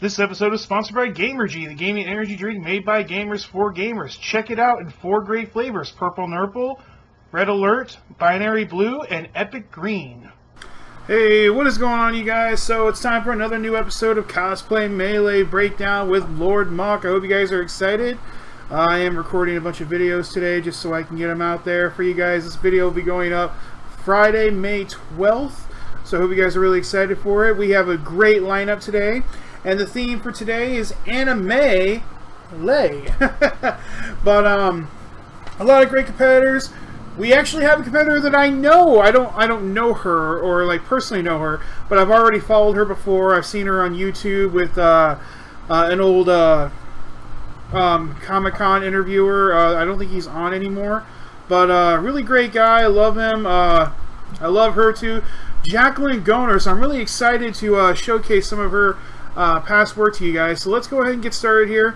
This episode is sponsored by Gamergy, the gaming energy drink made by gamers for gamers. Check it out in 4 great flavors: Purple Nurple, Red Alert, Binary Blue, and Epic Green. Hey, what is going on, you guys? So it's time for another new episode of Cosplay Melee Breakdown with LordMoch. I hope you guys are excited. I am recording a bunch of videos today just so I can get them out there for you guys. This video will be going up Friday, May 12th. So I hope you guys are really excited for it. We have a great lineup today. And the theme for today is AniMelee. But a lot of great competitors. We actually have a competitor that I know. I don't know her or like personally know her, but I've already followed her before. I've seen her on YouTube with an old Comic-Con interviewer. I don't think he's on anymore, but really great guy. I love him. I love her too, Jacqueline Goner. So I'm really excited to showcase some of her past work to you guys. So let's go ahead and get started here.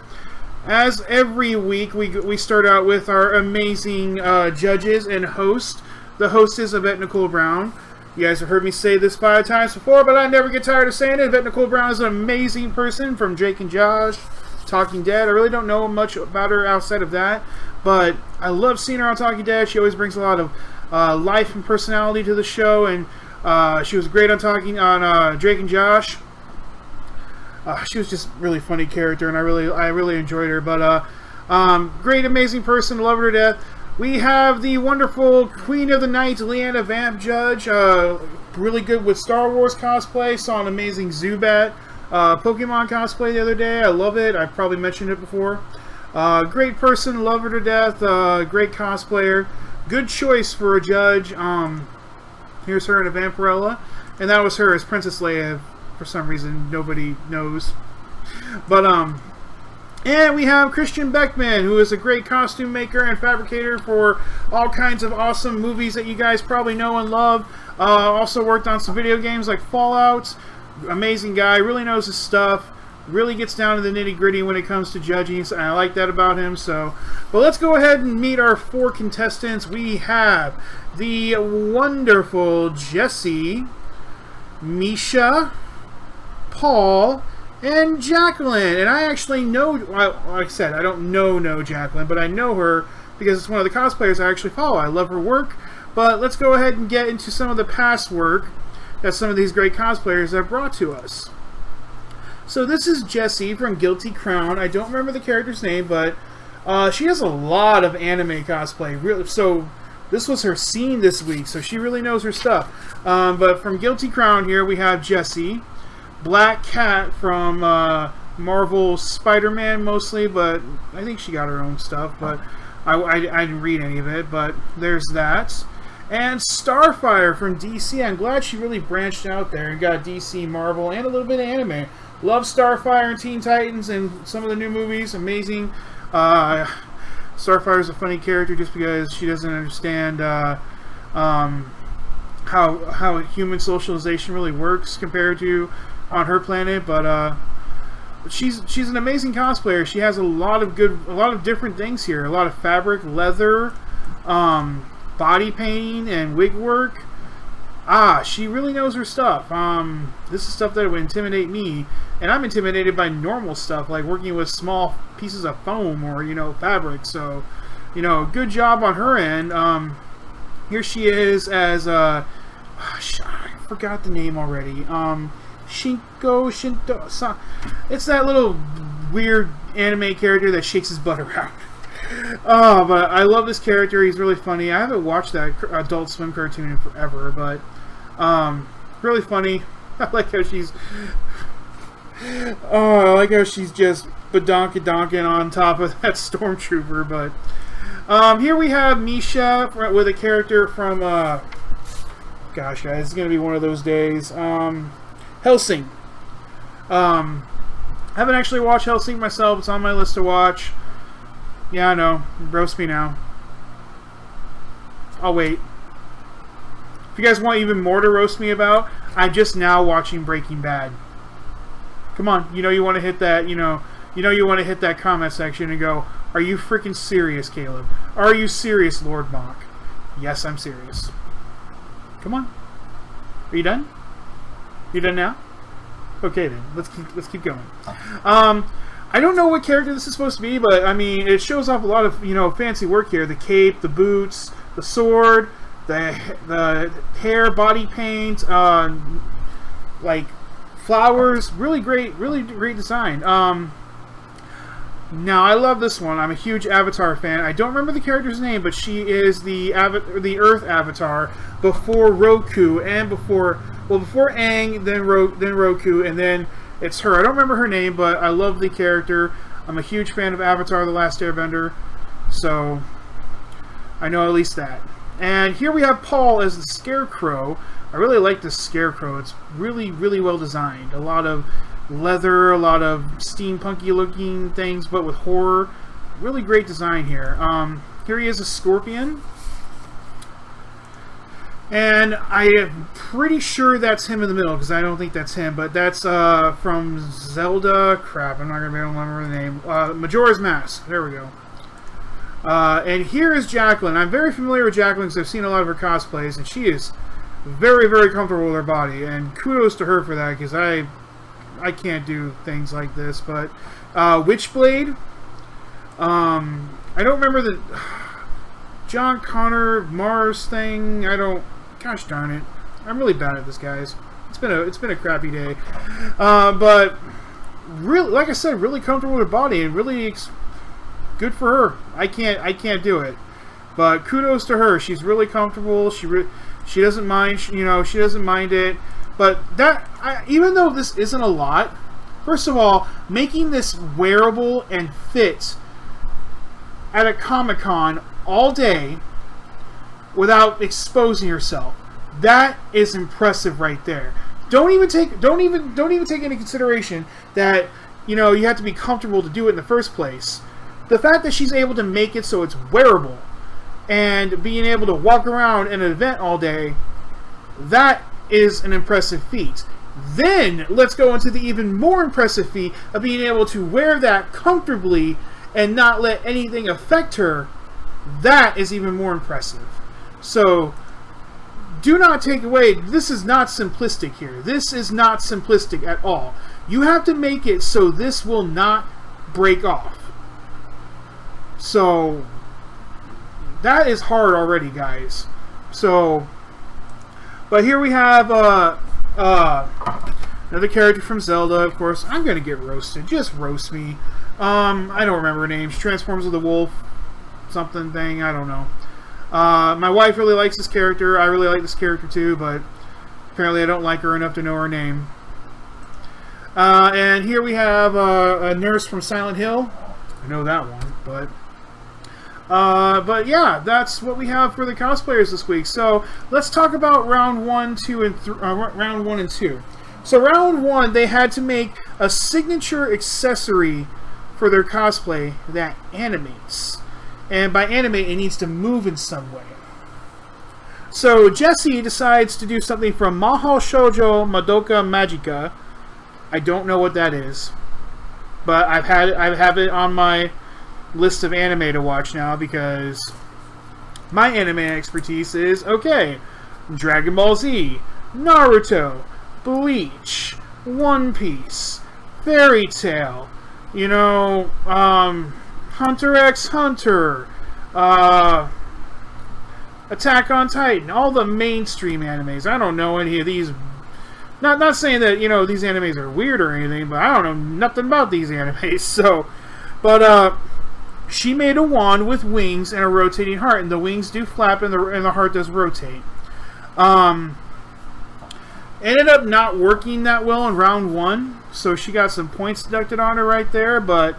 As every week, we start out with our amazing judges and host. The hostess, Yvette Nicole Brown. You guys have heard me say this 5 times before, but I never get tired of saying it. Yvette Nicole Brown is an amazing person from Drake and Josh, Talking Dead. I really don't know much about her outside of that, but I love seeing her on Talking Dead. She always brings a lot of life and personality to the show, and she was great on Drake and Josh. She was just a really funny character, and I really enjoyed her. But great, amazing person, love her to death. We have the wonderful Queen of the Night, Leanna Vamp Judge. Really good with Star Wars cosplay. Saw an amazing Zubat Pokemon cosplay the other day. I love it. I've probably mentioned it before. Great person, love her to death. Great cosplayer. Good choice for a judge. Here's her in a Vampirella, and that was her as Princess Leia. For some reason, nobody knows. But, and we have Christian Beckman, who is a great costume maker and fabricator for all kinds of awesome movies that you guys probably know and love. Also worked on some video games like Fallout. Amazing guy, really knows his stuff. Really gets down to the nitty-gritty when it comes to judging, and I like that about him. So, but let's go ahead and meet our 4 contestants. We have the wonderful Jessie, Misha, Paul, and Jacqueline. And I actually know, like I said, I don't know Jacqueline, but I know her because it's one of the cosplayers I actually follow. I love her work. But let's go ahead and get into some of the past work that some of these great cosplayers have brought to us. So this is Jessie from Guilty Crown. I don't remember the character's name, but she has a lot of anime cosplay. So this was her scene this week, so she really knows her stuff. But from Guilty Crown here, we have Jessie Black Cat from Marvel Spider-Man mostly, but I think she got her own stuff, but I didn't read any of it, but there's that. And Starfire from DC. I'm glad she really branched out there and got DC, Marvel, and a little bit of anime. Love Starfire and Teen Titans and some of the new movies. Amazing. Starfire is a funny character just because she doesn't understand how human socialization really works compared to on her planet, but she's an amazing cosplayer. She has a lot of different things here. A lot of fabric, leather, body painting, and wig work. She really knows her stuff. This is stuff that would intimidate me, and I'm intimidated by normal stuff like working with small pieces of foam or fabric. So, good job on her end. Here she is as I forgot the name already. Shinto. It's that little weird anime character that shakes his butt around. But I love this character. He's really funny. I haven't watched that Adult Swim cartoon in forever, but really funny. I like how she's just badonka-donking on top of that stormtrooper. But here we have Misha with a character from gosh, guys, it's gonna be one of those days. Hellsing. I haven't actually watched Hellsing myself. It's on my list to watch. Yeah, I know. Roast me now. I'll wait. If you guys want even more to roast me about, I'm just now watching Breaking Bad. Come on, you want to hit that, you want to hit that comment section and go, "Are you freaking serious, Caleb? Are you serious, LordMoch?" Yes, I'm serious. Come on. Are you done? You done now? Okay, then let's keep going. I don't know what character this is supposed to be, but I mean, it shows off a lot of fancy work here. The cape, the boots, the sword, the hair, body paint, like flowers. Really great design. Now I love this one. I'm a huge Avatar fan. I don't remember the character's name, but she is the Earth Avatar before Roku and before Aang, then Roku, and then it's her. I don't remember her name, but I love the character. I'm a huge fan of Avatar: The Last Airbender, so I know at least that. And here we have Paul as the Scarecrow. I really like this Scarecrow. It's really well designed. A lot of leather, a lot of steampunky looking things, but with horror. Really great design here. Here he is, a scorpion. And I am pretty sure that's him in the middle, because I don't think that's him, but that's from Zelda. Crap, I'm not going to be able to remember the name. Majora's Mask. There we go. And here is Jacqueline. I'm very familiar with Jacqueline because I've seen a lot of her cosplays, and she is very comfortable with her body, and kudos to her for that, because I can't do things like this. But Witchblade. I don't remember the John Connor Mars thing. I don't. Gosh darn it! I'm really bad at this, guys. It's been a crappy day. But really, like I said, really comfortable with her body, and really good for her. I can't do it. But kudos to her. She's really comfortable. She doesn't mind. She doesn't mind it. But even though this isn't a lot, first of all, making this wearable and fit at a Comic-Con all day without exposing yourself, that is impressive right there. Don't even take into consideration that you have to be comfortable to do it in the first place. The fact that she's able to make it so it's wearable and being able to walk around in an event all day, that is an impressive feat. Then let's go into the even more impressive feat of being able to wear that comfortably and not let anything affect her. That is even more impressive. So do not take away, this is not simplistic here. This is not simplistic at all. You have to make it so this will not break off. So that is hard already, guys. So, but here we have another character from Zelda, of course. I'm gonna get roasted. Just roast me. I don't remember her name. She transforms with a wolf something thing. I don't know. My wife really likes this character. I really like this character too, but apparently I don't like her enough to know her name. And here we have a nurse from Silent Hill. I know that one, but yeah, that's what we have for the cosplayers this week. So let's talk about round 1, 2, and round 1 and 2. So round 1, they had to make a signature accessory for their cosplay that animates. And by animate, it needs to move in some way. So Jessie decides to do something from Mahou Shoujo Madoka Magica. I don't know what that is, but I have it on my list of anime to watch now, because my anime expertise is Dragon Ball Z, Naruto, Bleach, One Piece, Fairy Tail, Hunter x Hunter, Attack on Titan, all the mainstream animes. I don't know any of these. Not saying that these animes are weird or anything, but I don't know nothing about these animes. So, but she made a wand with wings and a rotating heart, and the wings do flap and the heart does rotate. Ended up not working that well in round 1, so she got some points deducted on her right there, but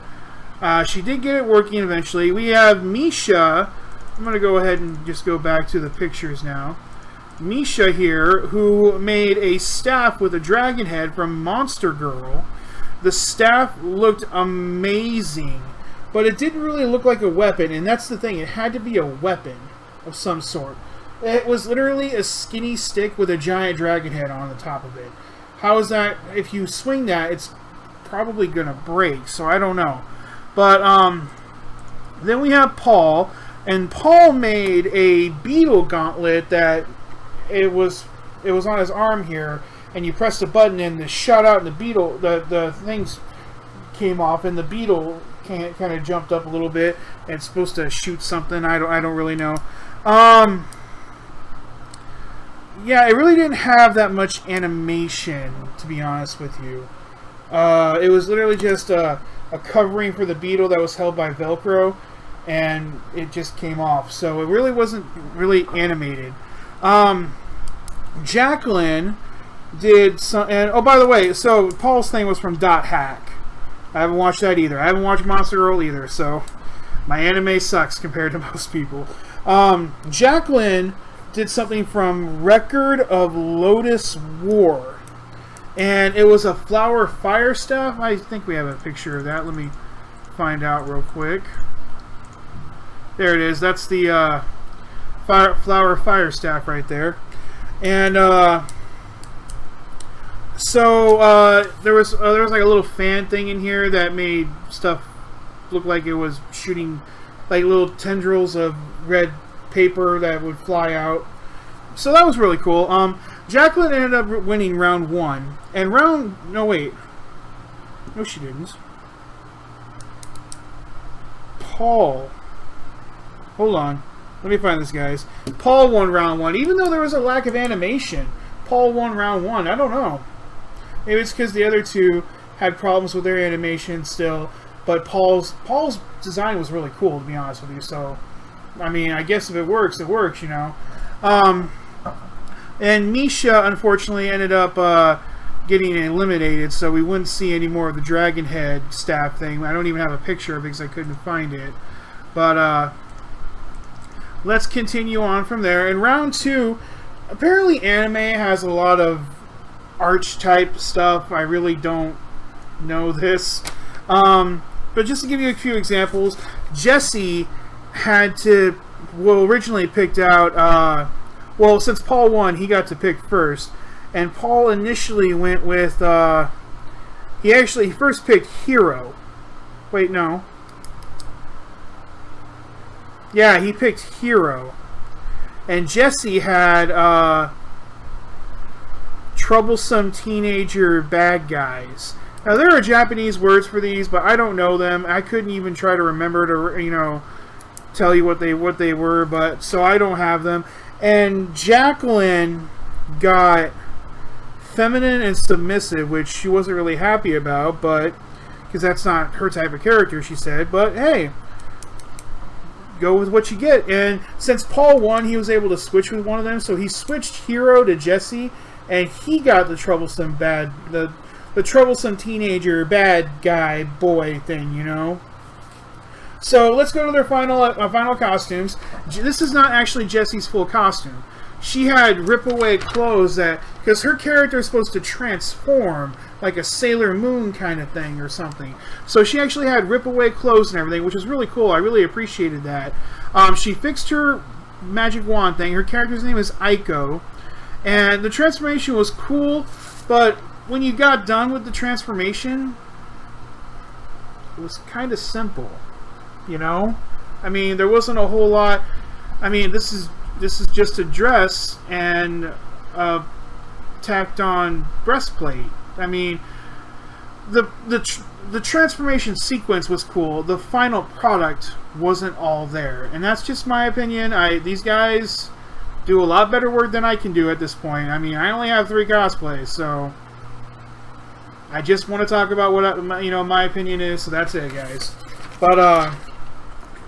she did get it working eventually. We have Misha. I'm going to go ahead and just go back to the pictures now. Misha here, who made a staff with a dragon head from Monster Girl. The staff looked amazing, but it didn't really look like a weapon, and that's the thing. It had to be a weapon of some sort. It was literally a skinny stick with a giant dragon head on the top of it. How is that? If you swing that, it's probably going to break, so I don't know. But then we have Paul, and Paul made a beetle gauntlet that it was on his arm here, and you pressed a button and the shot out and the beetle, the things came off and the beetle kind of jumped up a little bit and it's supposed to shoot something. I don't really know. Yeah, it really didn't have that much animation, to be honest with you. It was literally just a covering for the beetle that was held by Velcro, and it just came off. So it really wasn't really animated. Jacqueline did some, and oh, by the way, so Paul's thing was from .hack. I haven't watched that either. I haven't watched Monster Girl either, so my anime sucks compared to most people. Jacqueline did something from Record of Lotus War, and it was a flower fire staff. I think we have a picture of that. Let me find out real quick. There it is. That's the flower fire staff right there. And so there was like a little fan thing in here that made stuff look like it was shooting like little tendrils of red paper that would fly out. So that was really cool. Jacqueline ended up winning round 1. And no, she didn't. Paul. Hold on. Let me find this, guys. Paul won round 1. Even though there was a lack of animation, Paul won round 1. I don't know. Maybe it's because the other two had problems with their animation still. But Paul's design was really cool, to be honest with you. So, I mean, I guess if it works, it works, you know. And Misha, unfortunately, ended up getting eliminated, so we wouldn't see any more of the dragon head staff thing. I don't even have a picture of it because I couldn't find it. But let's continue on from there. In round 2, apparently anime has a lot of arch-type stuff. I really don't know this. But just to give you a few examples, Jessie had to, originally picked out, since Paul won, he got to pick first. And Paul initially went with, he first picked Hero. Wait, no. Yeah, he picked Hero. And Jessie had, Troublesome Teenager Bad Guys. Now, there are Japanese words for these, but I don't know them. I couldn't even try to remember to, you know, tell you what they were, but so I don't have them. And Jacqueline got Feminine and Submissive, which she wasn't really happy about, but because that's not her type of character, she said. But hey, go with what you get. And since Paul won, he was able to switch with one of them, so he switched Hero to Jessie, and he got the troublesome the troublesome teenager bad guy boy thing, you know. So let's go to their final costumes. This is not actually Jessie's full costume. She had rip-away clothes because her character is supposed to transform like a Sailor Moon kind of thing or something. So she actually had rip-away clothes and everything, which was really cool. I really appreciated that. She fixed her magic wand thing. Her character's name is Aiko. And the transformation was cool, but when you got done with the transformation, it was kind of simple. You know, I mean, there wasn't a whole lot. I mean, this is just a dress and a tacked on breastplate. I mean, the transformation sequence was cool. The final product wasn't all there, and that's just my opinion. These guys do a lot better work than I can do at this point. I mean, I only have 3 cosplays, so I just want to talk about what my opinion is. So that's it, guys.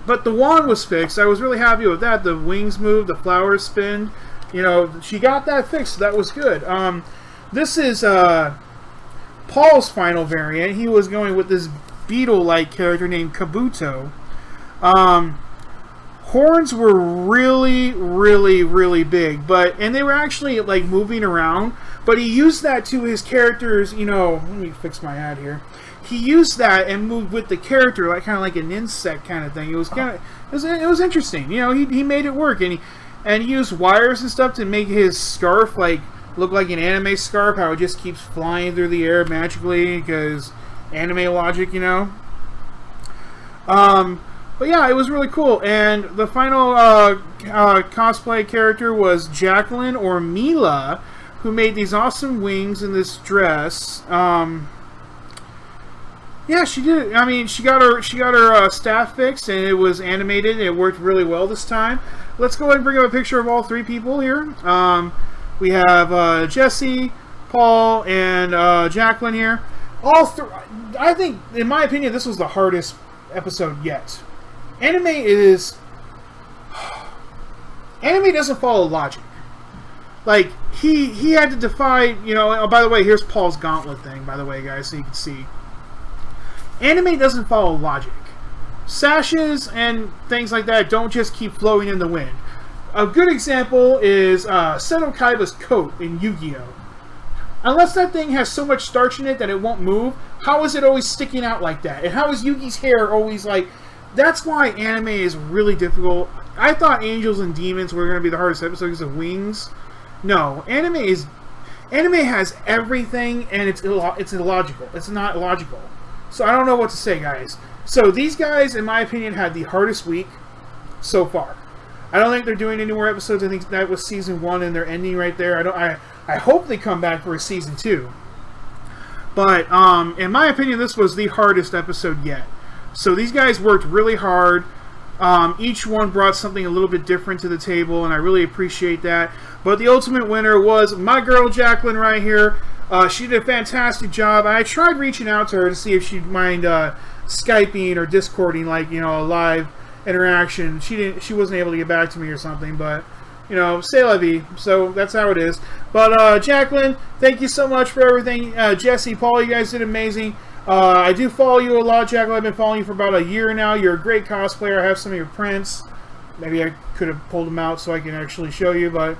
But the wand was fixed. I was really happy with that. The wings moved, the flowers spin. You know, she got that fixed. So that was good. This is Paul's final variant. He was going with this beetle-like character named Kabuto. Horns were really, really, really big, and they were actually like moving around. But he used that to his character's. You know, let me fix my ad here. He used that and moved with the character, like kind of like an insect kind of thing. It was it was interesting. You know, he made it work, and he used wires and stuff to make his scarf like look like an anime scarf. How it just keeps flying through the air magically because anime logic, you know. But yeah, it was really cool. And the final cosplay character was Jacqueline or Mila, who made these awesome wings in this dress. Yeah, she did. I mean, she got her staff fixed, and it was animated. It worked really well this time. Let's go ahead and bring up a picture of all three people here. We have Jessie, Paul, and Jacqueline here. All three. I think, in my opinion, this was the hardest episode yet. Anime doesn't follow logic. Like, he had to defy, you know. Oh, by the way, here's Paul's gauntlet thing, by the way, guys, so you can see. Anime doesn't follow logic. Sashes and things like that don't just keep flowing in the wind. A good example is Seto Kaiba's coat in Yu-Gi-Oh! Unless that thing has so much starch in it that it won't move, how is it always sticking out like that? And how is Yugi's hair always like... That's why anime is really difficult. I thought Angels and Demons were going to be the hardest episode because of wings. No, anime has everything, and it's illogical. It's not logical. So I don't know what to say, guys. So these guys, in my opinion, had the hardest week so far. I don't think they're doing any more episodes. I think that was season 1, and they're ending right there. I hope they come back for a season 2. But in my opinion, this was the hardest episode yet. So these guys worked really hard. Each one brought something a little bit different to the table, and I really appreciate that. But the ultimate winner was my girl Jacqueline right here. She did a fantastic job. I tried reaching out to her to see if she'd mind Skyping or Discording, like, you know, a live interaction. She wasn't able to get back to me or something, but, you know, c'est la vie. So that's how it is. But Jacqueline, thank you so much for everything. Jessie, Paul, you guys did amazing. I do follow you a lot, Jacqueline. I've been following you for about a year now. You're a great cosplayer. I have some of your prints. Maybe I could have pulled them out so I can actually show you, but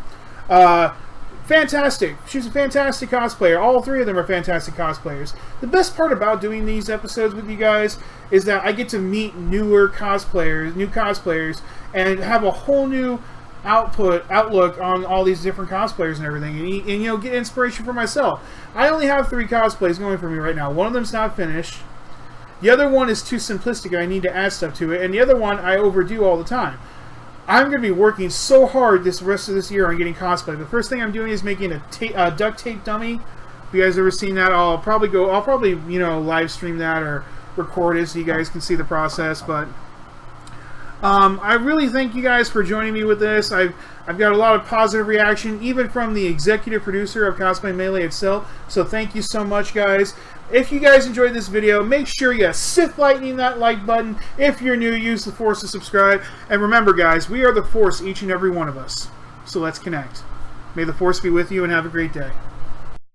fantastic. She's a fantastic cosplayer. All three of them are fantastic cosplayers. The best part about doing these episodes with you guys is that I get to meet new cosplayers, and have a whole new outlook on all these different cosplayers and everything, and you know, get inspiration for myself. I only have 3 cosplays going for me right now. One of them's not finished. The other one is too simplistic. I need to add stuff to it, and the other one I overdo all the time. I'm going to be working so hard this rest of this year on getting cosplay. The first thing I'm doing is making a duct tape dummy. If you guys ever seen that, I'll probably you know, live stream that or record it so you guys can see the process. But I really thank you guys for joining me with this. I've got a lot of positive reaction, even from the executive producer of Cosplay Melee itself. So thank you so much, guys. If you guys enjoyed this video, make sure you Sith lightning that like button. If you're new, use the Force to subscribe. And remember, guys, we are the Force, each and every one of us. So let's connect. May the Force be with you, and have a great day.